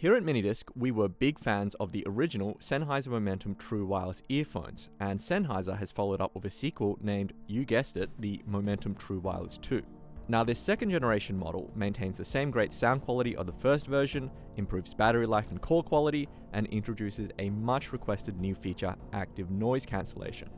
Here at Minidisc, we were big fans of the original Sennheiser Momentum True Wireless earphones, and Sennheiser has followed up with a sequel named, you guessed it, the Momentum True Wireless 2. Now, this second generation model maintains the same great sound quality of the first version, improves battery life and call quality, and introduces a much requested new feature, active noise cancellation.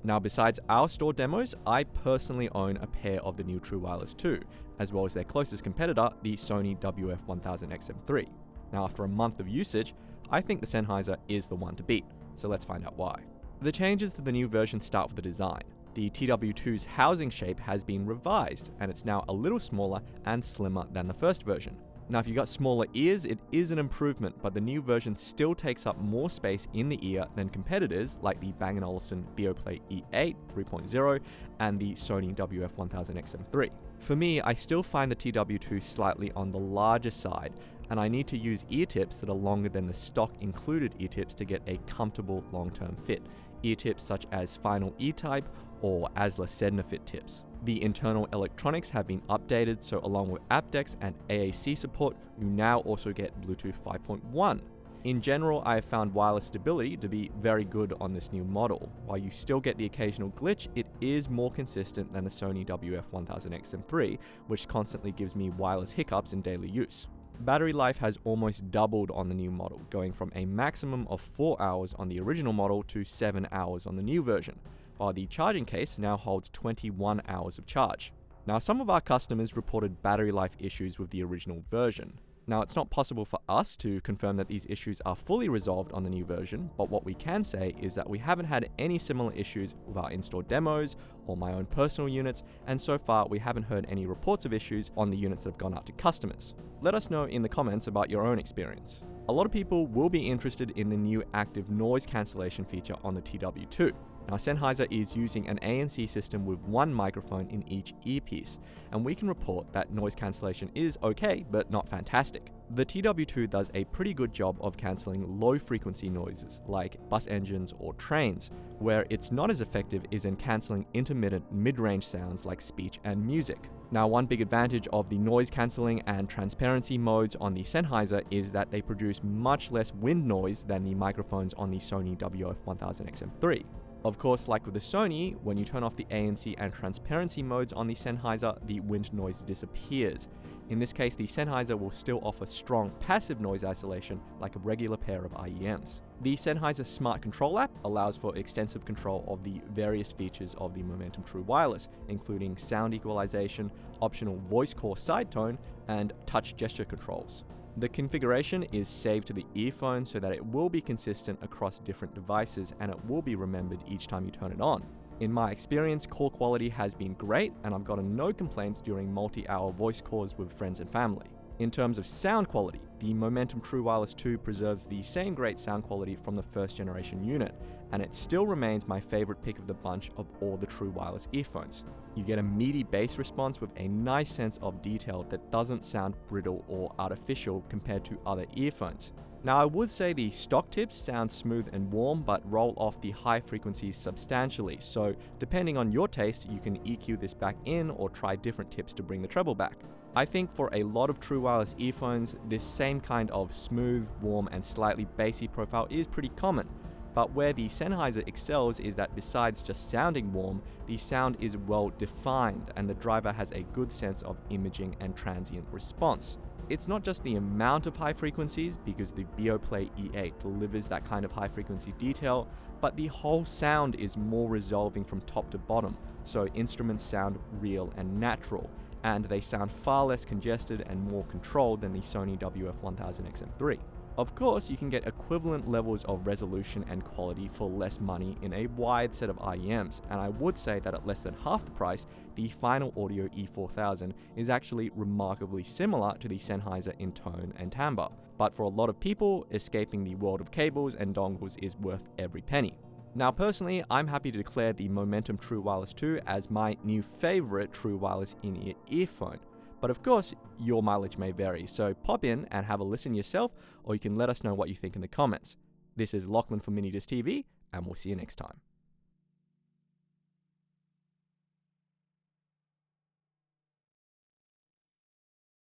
Now, besides our store demos, I personally own a pair of the new True Wireless 2, as well as their closest competitor, the Sony WF-1000XM3. Now, after a month of usage, I think the Sennheiser is the one to beat, so let's find out why. The changes to the new version start with the design. The TW2's housing shape has been revised, and it's now a little smaller and slimmer than the first version. Now, if you've got smaller ears, it is an improvement, but the new version still takes up more space in the ear than competitors like the Bang & Olufsen Beoplay E8 3.0 and the Sony WF-1000XM3. For me, I still find the TW2 slightly on the larger side, and I need to use ear tips that are longer than the stock included ear tips to get a comfortable long-term fit. Ear tips such as Final E-Type or Asla Sedna-Fit tips. The internal electronics have been updated, so along with aptX and AAC support, you now also get Bluetooth 5.1. In general, I have found wireless stability to be very good on this new model. While you still get the occasional glitch, it is more consistent than the Sony WF-1000XM3, which constantly gives me wireless hiccups in daily use. Battery life has almost doubled on the new model, going from a maximum of 4 hours on the original model to 7 hours on the new version, while the charging case now holds 21 hours of charge. Now, some of our customers reported battery life issues with the original version. Now, it's not possible for us to confirm that these issues are fully resolved on the new version, but what we can say is that we haven't had any similar issues with our in-store demos or my own personal units, and so far we haven't heard any reports of issues on the units that have gone out to customers. Let us know in the comments about your own experience. A lot of people will be interested in the new active noise cancellation feature on the TW2. Now, Sennheiser is using an ANC system with one microphone in each earpiece, and we can report that noise cancellation is okay, but not fantastic. The TW2 does a pretty good job of cancelling low-frequency noises, like bus engines or trains, where it's not as effective is in cancelling intermittent mid-range sounds like speech and music. Now, one big advantage of the noise cancelling and transparency modes on the Sennheiser is that they produce much less wind noise than the microphones on the Sony WF-1000XM3. Of course, like with the Sony, when you turn off the ANC and transparency modes on the Sennheiser, the wind noise disappears. In this case, the Sennheiser will still offer strong passive noise isolation like a regular pair of IEMs. The Sennheiser Smart Control app allows for extensive control of the various features of the Momentum True Wireless, including sound equalization, optional voice core side tone, and touch gesture controls. The configuration is saved to the earphone so that it will be consistent across different devices and it will be remembered each time you turn it on. In my experience, call quality has been great and I've gotten no complaints during multi-hour voice calls with friends and family. In terms of sound quality, the Momentum True Wireless 2 preserves the same great sound quality from the first generation unit, and it still remains my favorite pick of the bunch of all the True Wireless earphones. You get a meaty bass response with a nice sense of detail that doesn't sound brittle or artificial compared to other earphones. Now, I would say the stock tips sound smooth and warm, but roll off the high frequencies substantially, so depending on your taste, you can EQ this back in or try different tips to bring the treble back. I think for a lot of True Wireless earphones, this same kind of smooth, warm, and slightly bassy profile is pretty common. But where the Sennheiser excels is that besides just sounding warm, the sound is well defined and the driver has a good sense of imaging and transient response. It's not just the amount of high frequencies, because the Beoplay E8 delivers that kind of high frequency detail, but the whole sound is more resolving from top to bottom, so instruments sound real and natural, and they sound far less congested and more controlled than the Sony WF-1000XM3. Of course, you can get equivalent levels of resolution and quality for less money in a wide set of IEMs, and I would say that at less than half the price, the Final Audio E4000 is actually remarkably similar to the Sennheiser in tone and timbre. But for a lot of people, escaping the world of cables and dongles is worth every penny. Now, personally, I'm happy to declare the Momentum True Wireless 2 as my new favorite True Wireless in-ear earphone. But of course, your mileage may vary, so pop in and have a listen yourself, or you can let us know what you think in the comments. This is Lachlan from Minidisc TV, and we'll see you next time.